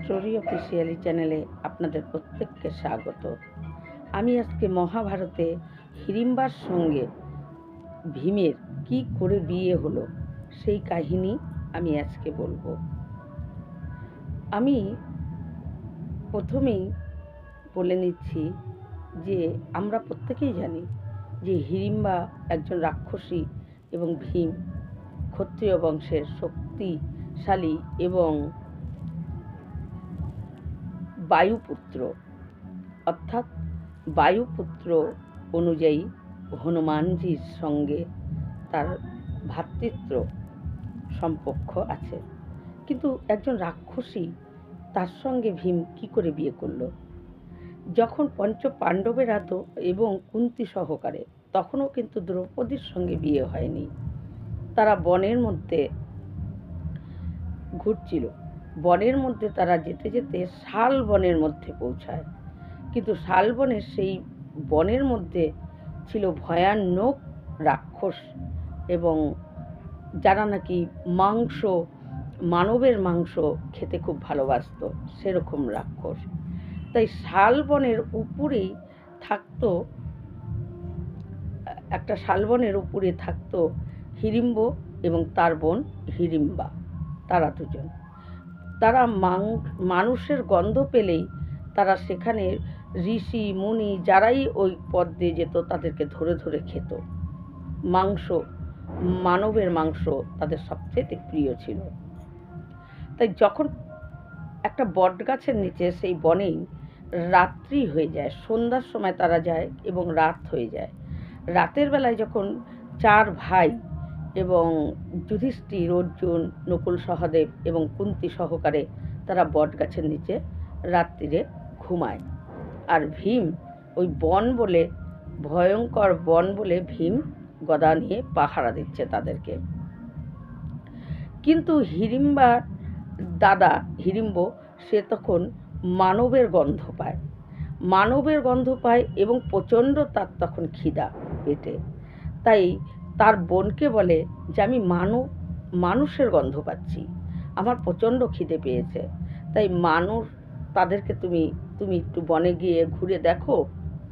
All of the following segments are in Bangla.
স্টোরি অফিসিয়ালি চ্যানেলে আপনাদের প্রত্যেককে স্বাগত। আমি আজকে মহাভারতে হিড়িম্বার সঙ্গে ভীমের কি করে বিয়ে হলো সেই কাহিনী আমি আজকে বলবো। আমি প্রথমেই বলে নিচ্ছি যে আমরা প্রত্যেকেই জানি যে হিড়িম্বা একজন রাক্ষসী এবং ভীম ক্ষত্রিয় বংশের শক্তিশালী এবং বায়ুপুত্র, অর্থাৎ বায়ুপুত্র অনুযায়ী হনুমানজির সঙ্গে তার ভ্রাতৃত্ব সম্পর্ক আছে। কিন্তু একজন রাক্ষসী তার সঙ্গে ভীম কি করে বিয়ে করল? যখন পঞ্চ পাণ্ডবেরা তো এবং কুন্তী সহকারে, তখনও কিন্তু দ্রৌপদীর সঙ্গে বিয়ে হয়নি। তারা বনের মধ্যে ঘুরছিল। বনের মধ্যে তারা যেতে যেতে শাল বনের মধ্যে পৌঁছায়, কিন্তু শাল বনের সেই বনের মধ্যে ছিল ভয়ানক রাক্ষস এবং যারা নাকি মানবের মাংস খেতে খুব ভালোবাসত, সেরকম রাক্ষস। তাই শাল বনের উপরেই থাকতো একটা শালবনের উপরে থাকতো হিড়িম্ব এবং তার বোন হিড়িম্বা। তারা দুজন, তারা মানুষের গন্ধ পেলেই তারা সেখানে ঋষি মুনি যারাই ওই পথ দিয়ে যেত তাদেরকে ধরে ধরে খেত। মানবের মাংস তাদের সবচেয়ে প্রিয় ছিল। তাই যখন একটা বট গাছের নিচে সেই বনেই রাত্রি হয়ে যায়, সন্ধ্যার সময় তারা যায় এবং রাত হয়ে যায়। রাতের বেলায় যখন চার ভাই এবং যুধিষ্ঠির, অর্জুন, নকুল, সহদেব এবং কুন্তী সহকারে তারা বট গাছের নিচে রাত্রিরে ঘুমায়, আর ভীম ওই ভয়ঙ্কর বন বলে ভীম গদা নিয়ে পাহারা দিচ্ছে তাদেরকে। কিন্তু হিড়িম্বার দাদা হিড়িম্ব সে তখন মানবের গন্ধ পায় এবং প্রচণ্ড তার তখন খিদা পেটে। তাই তার বোনকে বলে যে আমি মানুষের গন্ধ পাচ্ছি, আমার প্রচণ্ড খিদে পেয়েছে, তাই তাদেরকে তুমি একটু বনে গিয়ে ঘুরে দেখো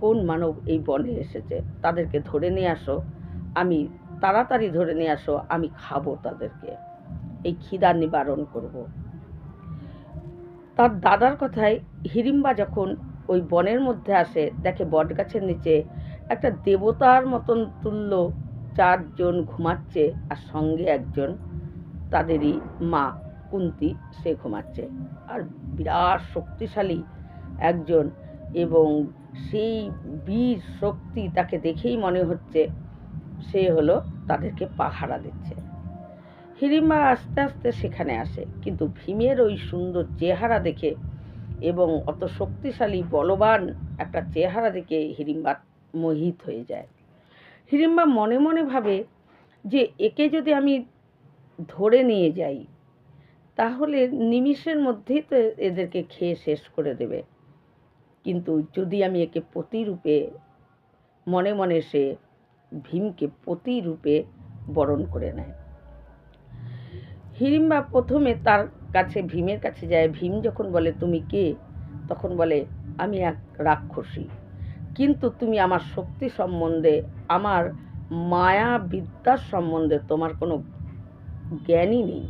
কোন মানব এই বনে এসেছে, তাদেরকে ধরে নিয়ে আসো, তাড়াতাড়ি ধরে নিয়ে আসো, আমি খাবো তাদেরকে, এই খিদা নিবারণ করব। তার দাদার কথায় হিড়িম্বা যখন ওই বনের মধ্যে আসে, দেখে বট গাছের নিচে একটা দেবতার মতন তুল্য চারজন ঘুমাচ্ছে, আর সঙ্গে একজন তাদেরই মা কুন্তী সে ঘুমাচ্ছে, আর বিরাট শক্তিশালী একজন, এবং সেই বীর শক্তি তাকে দেখেই মনে হচ্ছে সে হলো তাদেরকে পাহারা দিচ্ছে। হিড়িম্বা আস্তে আস্তে সেখানে আসে, কিন্তু ভীমের ওই সুন্দর চেহারা দেখে এবং অত শক্তিশালী বলবান একটা চেহারা দেখে হিড়িম্বা মোহিত হয়ে যায়। হিড়িম্বা মনে মনে ভাবে যে একে যদি আমি ধরে নিয়ে যাই তাহলে নিমিষের মধ্যেই তো এদেরকে খেয়ে শেষ করে দেবে, কিন্তু যদি আমি একে পতিরূপে, মনে মনে সে ভীমকে পতিরূপে বরণ করে নেয়। হিড়িম্বা প্রথমে তার কাছে ভীমের কাছে যায়। ভীম যখন বলে তুমি কে, তখন বলে আমি এক রাক্ষসী, কিন্তু তুমি আমার শক্তি সম্বন্ধে, আমার মায়া বিদ্যার সম্বন্ধে তোমার কোনো জ্ঞানই নেই,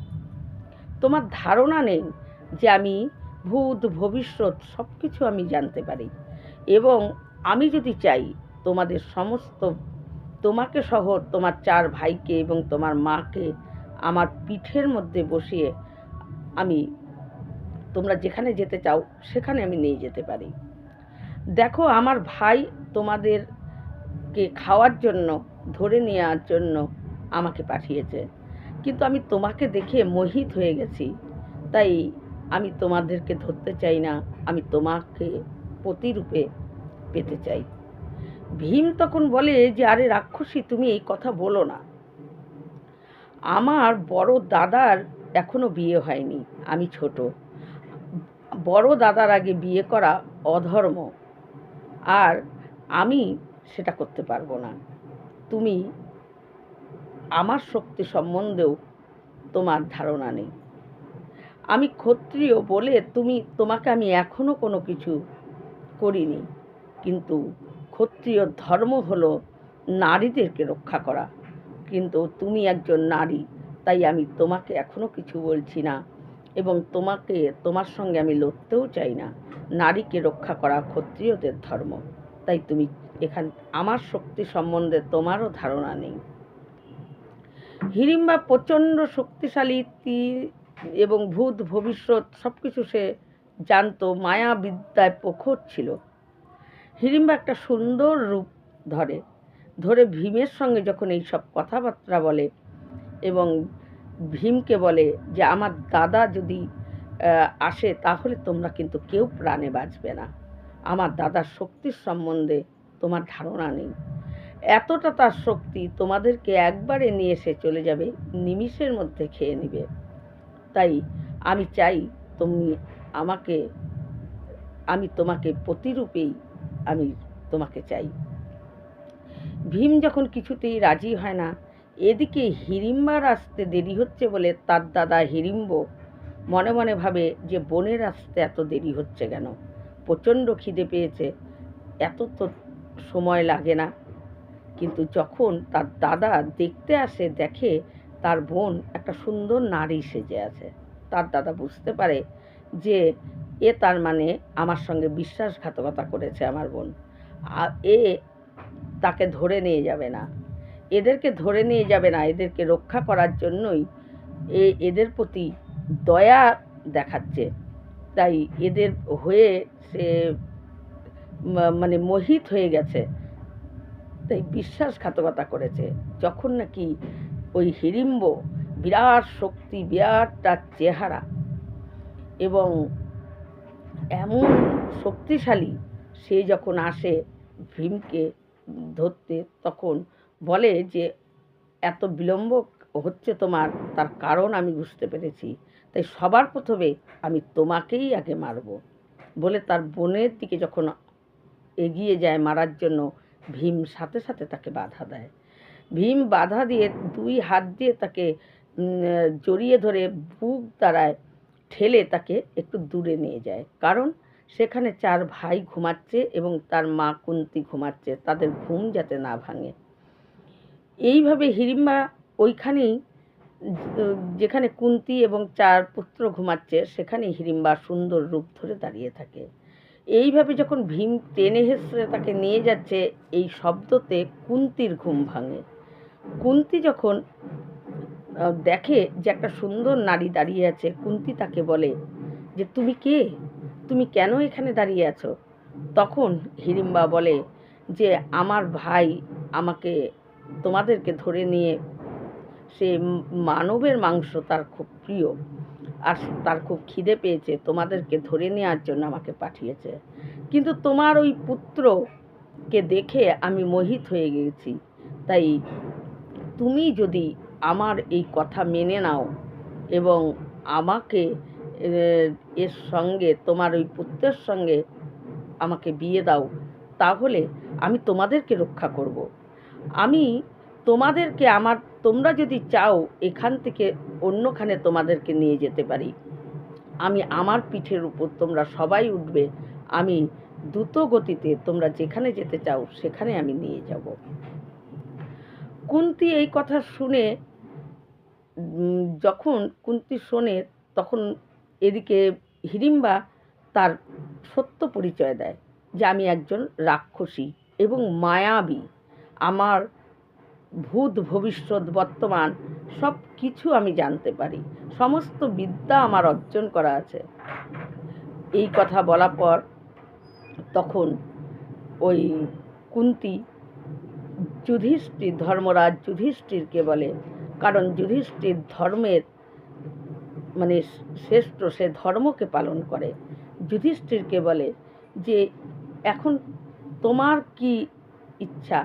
তোমার ধারণা নেই যে আমি ভূত ভবিষ্যৎ সব কিছু আমি জানতে পারি, এবং আমি যদি চাই তোমাকে সহ তোমার চার ভাইকে এবং তোমার মাকে আমার পিঠের মধ্যে বসিয়ে তোমরা যেখানে যেতে চাও সেখানে আমি নিয়ে যেতে পারি। দেখো আমার ভাই তোমাদেরকে খাওয়ার জন্য, ধরে নেওয়ার জন্য আমাকে পাঠিয়েছে, কিন্তু আমি তোমাকে দেখে মোহিত হয়ে গেছি, তাই আমি তোমাদেরকে ধরতে চাই না, আমি তোমাকে পতিরূপে পেতে চাই। ভীম তখন বলে যে আরে রাক্ষসী, তুমি এই কথা বলো না, আমার বড় দাদার এখনো বিয়ে হয়নি, আমি ছোট, বড় দাদার আগে বিয়ে করা অধর্ম, আর আমি সেটা করতে পারবো না। তুমি আমার শক্তি সম্বন্ধেও তোমার ধারণা নেই, আমি ক্ষত্রিয় বলে তোমাকে আমি এখনো কোনো কিছু করিনি, কিন্তু ক্ষত্রিয় ধর্ম হলো নারীদেরকে রক্ষা করা, কিন্তু তুমি একজন নারী, তাই আমি তোমাকে এখনো কিছু বলছি না এবং তোমার সঙ্গে আমি লড়তেও চাই না। নারীকে রক্ষা করা ক্ষত্রিয়দের ধর্ম, তাই তুমি আমার শক্তি সম্বন্ধে তোমারও ধারণা নেই। হিড়িম্বা প্রচণ্ড শক্তিশালী তীর এবং ভূত ভবিষ্যৎ সব কিছু সে জানতো, মায়া বিদ্যায় প্রখর ছিল। হিড়িম্বা একটা সুন্দর রূপ ধরে ভীমের সঙ্গে যখন এই সব কথাবার্তা বলে এবং ভীমকে বলে যে আমার দাদা যদি আসে তাহলে তোমরা কিন্তু কেউ প্রাণে বাঁচবে না, আমার দাদার শক্তির সম্বন্ধে তোমার ধারণা নেই, এতটা তার শক্তি, তোমাদেরকে একবারে নিয়ে এসে চলে যাবে, নিমিষের মধ্যে খেয়ে নেবে। তাই আমি চাই আমি তোমাকে প্রতিরূপেই আমি তোমাকে চাই। ভীম যখন কিছুতেই রাজি হয় না, এদিকে হিড়িম্বার আসতে দেরি হচ্ছে বলে তার দাদা হিড়িম্ব মনে মনে ভাবে যে বোনের আসতে এত দেরি হচ্ছে কেন, প্রচণ্ড খিদে পেয়েছে, এত তো সময় লাগে না। কিন্তু যখন তার দাদা দেখতে আসে, দেখে তার বোন একটা সুন্দর নারী সেজে আছে, তার দাদা বুঝতে পারে যে তার মানে আমার সঙ্গে বিশ্বাসঘাতকতা করেছে আমার বোন, আর তাকে ধরে নিয়ে যাবে না, এদেরকে রক্ষা করার জন্যই এদের প্রতি দয়া দেখাচ্ছে, তাই এদের হয়ে সে মানে মোহিত হয়ে গেছে, তাই বিশ্বাসঘাতকতা করেছে। যখন নাকি ওই হিড়িম্ব বিরাট শক্তি, বিরাট তার চেহারা এবং এমন শক্তিশালী, সে যখন আসে ভীমকে ধরতে, তখন বলে যে এত বিলম্ব হচ্ছে তোমার, তার কারণ আমি বুঝতে পেরেছি, তাই সবার প্রথমে আমি তোমাকেই আগে মারব বলে তার বোনের দিকে যখন এগিয়ে যায় মারার জন্য, ভীম সাথে সাথে তাকে বাধা দেয়। ভীম বাধা দিয়ে 2 হাত দিয়ে তাকে জড়িয়ে ধরে বুক দ্বারায় ঠেলে তাকে একটু দূরে নিয়ে যায়, কারণ সেখানে 4 ভাই ঘুমাচ্ছে এবং তার মা কুন্তী ঘুমাচ্ছে, তাদের ঘুম যাতে না ভাঙে। এইভাবে হিড়িম্বা ওইখানেই, যেখানে কুন্তী এবং 4 পুত্র ঘুমাচ্ছে, সেখানে হিড়িম্বা সুন্দর রূপ ধরে দাঁড়িয়ে থাকে। এইভাবে যখন ভীম টেনে হেঁচড়ে তাকে নিয়ে যাচ্ছে, এই শব্দতে কুন্তীর ঘুম ভাঙে। কুন্তী যখন দেখে যে একটা সুন্দর নারী দাঁড়িয়ে আছে, কুন্তী তাকে বলে যে তুমি কে, তুমি কেন এখানে দাঁড়িয়ে আছো? তখন হিড়িম্বা বলে যে আমার ভাই আমাকে তোমাদেরকে ধরে নিয়ে, সে মানবের মাংস তার খুব প্রিয় আর তার খুব খিদে পেয়েছে, তোমাদেরকে ধরে নেওয়ার জন্য আমাকে পাঠিয়েছে, কিন্তু তোমার ওই পুত্রকে দেখে আমি মোহিত হয়ে গেছি, তাই তুমি যদি আমার এই কথা মেনে নাও এবং আমাকে এর সঙ্গে, তোমার ওই পুত্রের সঙ্গে আমাকে বিয়ে দাও, তাহলে আমি তোমাদেরকে রক্ষা করব। আমি তোমাদেরকে তোমরা যদি চাও এখান থেকে অন্যখানে তোমাদেরকে নিয়ে যেতে পারি, আমার পিঠের উপর তোমরা সবাই উঠবে, আমি দ্রুত গতিতে তোমরা যেখানে যেতে চাও সেখানে আমি নিয়ে যাব। কুন্তী এই কথা শুনে, যখন কুন্তী শোনে, তখন এদিকে হিড়িম্বা তার সত্য পরিচয় দেয় যে আমি একজন রাক্ষসী এবং মায়াবী, আমার ভূত ভবিষ্যৎ বর্তমান সব কিছু আমি জানতে পারি, সমস্ত বিদ্যা আমার অর্জন করা আছে। এই কথা বলার পর তখন ওই কুন্তী ধর্মরাজ যুধিষ্ঠিরকে বলে, কারণ যুধিষ্ঠির ধর্মের মানে শ্রেষ্ঠ, সে ধর্মকে পালন করে। যুধিষ্ঠিরকে বলে যে এখন তোমার কি ইচ্ছা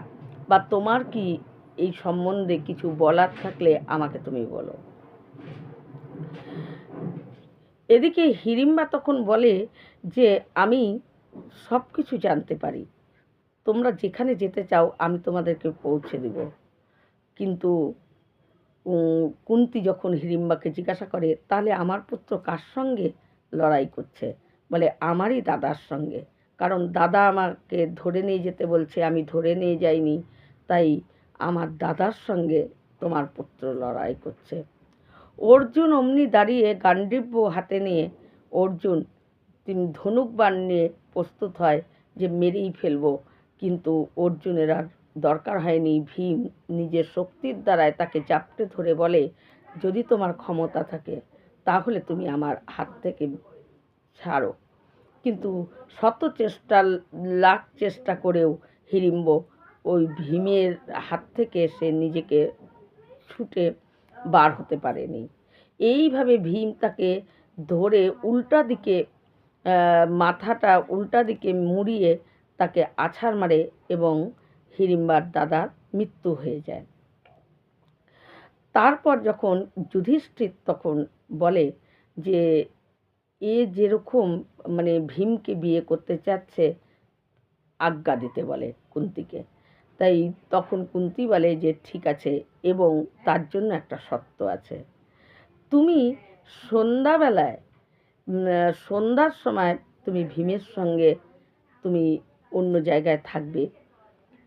বা তোমার কি এই সম্বন্ধে কিছু বলার থাকলে আমাকে তুমি বলো। এদিকে হিড়িম্বা তখন বলে যে আমি সব কিছু জানতে পারি, তোমরা যেখানে যেতে চাও আমি তোমাদেরকে পৌঁছে দেব, কিন্তু কুন্তী যখন হিড়িম্বাকে জিজ্ঞাসা করে, তাহলে আমার পুত্র কার সঙ্গে লড়াই করছে? বলে, আমারই দাদার সঙ্গে। কারণ দাদা আমাকে ধরে নিয়ে যেতে বলছে, আমি ধরে নিয়ে যাইনি, তাই আমার দাদার সঙ্গে তোমার পুত্র লড়াই করছে। অর্জুন অমনি দাঁড়িয়ে গান্ডীব হাতে নিয়ে অর্জুন তিনি ধনুক বাণ নিয়ে প্রস্তুত হয় যে মেরেই ফেলবো, কিন্তু অর্জুনের আর দরকার হয়নি। ভীম নিজের শক্তির দ্বারায় তাকে জাপটে ধরে বলে, যদি তোমার ক্ষমতা থাকে তাহলে তুমি আমার হাত থেকে ছাড়ো। কিন্তু শত চেষ্টা, লাখ চেষ্টা করেও হিড়িম্ব ওই ভীমের হাত থেকে সে নিজেকে ছুটে বার হতে পারেনি। এইভাবে ভীম তাকে ধরে উল্টা দিকে মাথাটা উল্টা দিকে মুড়িয়ে তাকে আছাড় মারে এবং হিড়িম্বার দাদার মৃত্যু হয়ে যায়। তারপর যখন যুধিষ্ঠির তখন বলে যে এ যেরকম মানে ভীমকে বিয়ে করতে চাচ্ছে, আজ্ঞা দিতে বলে কুন্তীকে। তাই তখন কুন্তী বলে যে ঠিক আছে, এবং তার জন্য একটা শর্ত আছে। তুমি সন্ধ্যাবেলায় সন্ধ্যার সময় তুমি ভীমের সঙ্গে তুমি অন্য জায়গায় থাকবে,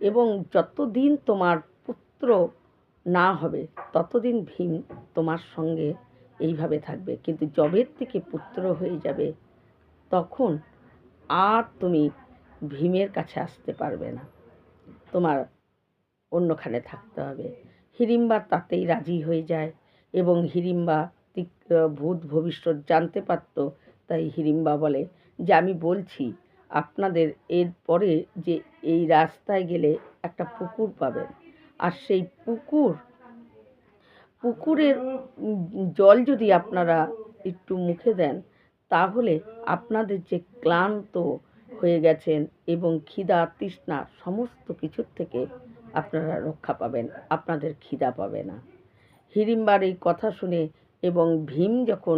এবং যতদিন তোমার পুত্র না হবে ততদিন ভীম তোমার সঙ্গে এইভাবে থাকবে, কিন্তু যবের থেকে পুত্র হয়ে যাবে তখন আর তুমি ভীমের কাছে আসতে পারবে না, তোমার অন্যখানে থাকতে হবে। হিড়িম্বা তাতেই রাজি হয়ে যায়, এবং হিড়িম্বা ভূত ভবিষ্যৎ জানতে পারত। তাই হিড়িম্বা বলে যে আমি বলছি আপনাদের এরপরে যে এই রাস্তায় গেলে একটা পুকুর পাবেন, আর সেই পুকুরের জল যদি আপনারা একটু মুখে দেন তাহলে আপনাদের যে ক্লান্ত হয়ে গেছেন এবং খিদা তৃষ্ণা সমস্ত কিছুর থেকে আপনারা রক্ষা পাবেন, আপনাদের খিদা পাবে না। হিড়িম্বার এই কথা শুনে এবং ভীম যখন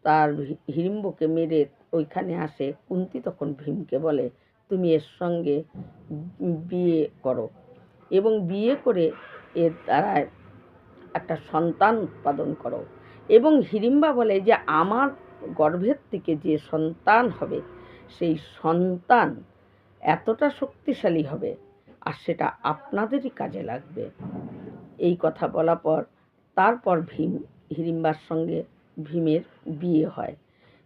তার হিড়িম্বকে মেরে ওইখানে আসে, কুন্তী তখন ভীমকে বলে তুমি এর সঙ্গে বিয়ে করো, এবং বিয়ে করে এর দ্বারায় একটা সন্তান উৎপাদন করো। এবং হিড়িম্বা বলে যে আমার গর্ভের থেকে যে সন্তান হবে সেই সন্তান এতটা শক্তিশালী হবে আর সেটা আপনাদেরই কাজে লাগবে। এই কথা বলা পর তারপর হিড়িম্বার সঙ্গে ভীমের বিয়ে হয়,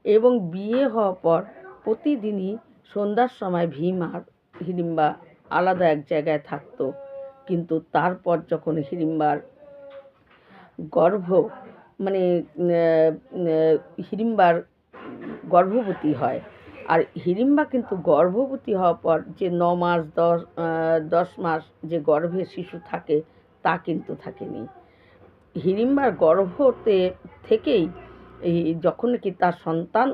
এবং বিয়ে হওয়ার পর প্রতিদিনই সন্ধ্যার সময় ভীম আর হিড়িম্বা আলাদা এক জায়গায় থাকতো। কিন্তু তারপর যখন হিড়িম্বার গর্ভ মানে হিড়িম্বার গর্ভবতী হয়, আর হিড়িম্বা কিন্তু গর্ভবতী হওয়ার পর যে 9 মাস 10 মাস যে গর্ভে শিশু থাকে তা কিন্তু থাকেনি। হিড়িম্বার গর্ভতে থেকেই যখন কি তার সন্তান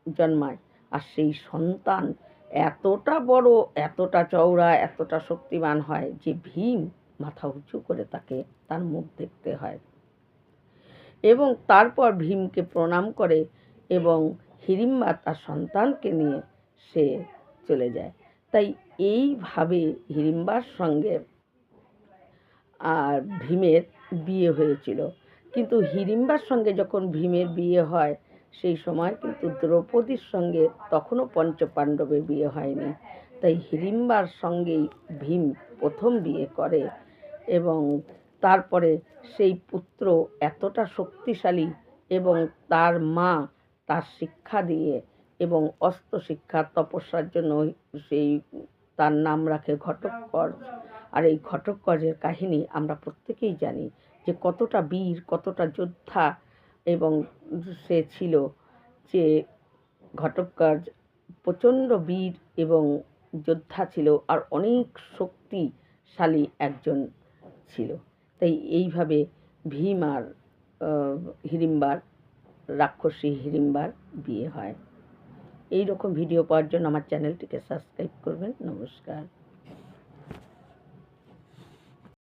জন্মায়, আর সেই সন্তান এতটা বড়, এতটা চওড়া, এতটা শক্তিমান হয় যে ভীম মাথা উঁচু করে তাকে তার মুখ দেখতে হয়, এবং তারপর ভীমকে প্রণাম করে এবং হিড়িম্বা তার সন্তানকে নিয়ে সে চলে যায়। তাই এইভাবে হিড়িম্বার সঙ্গে আর ভীমের বিয়ে হয়েছিল। কিন্তু হিড়িম্বার সঙ্গে যখন ভীমের বিয়ে হয় সেই সময় কিন্তু দ্রৌপদীর সঙ্গে তখনও পঞ্চপাণ্ডবের বিয়ে হয়নি। তাই হিড়িম্বার সঙ্গেই ভীম প্রথম বিয়ে করে, এবং তারপরে সেই পুত্র এতটা শক্তিশালী এবং তার মা তার শিক্ষা দিয়ে এবং অস্ত্র শিক্ষা তপস্যার জন্য সেই তার নাম রাখে ঘটোৎকচ। আর এই ঘটোৎকচের কাহিনী আমরা প্রত্যেকেই জানি যে কতটা বীর, কতটা যোদ্ধা এবং সে ছিল, যে ঘটোৎকচ প্রচণ্ড বীর এবং যোদ্ধা ছিল আর অনেক শক্তিশালী একজন ছিল। তাই এইভাবে ভীম আর হিড়িম্বার, রাক্ষসী হিড়িম্বার বিয়ে হয়। এই রকম ভিডিও পাওয়ার জন্য আমার চ্যানেলটিকে সাবস্ক্রাইব করবেন। নমস্কার।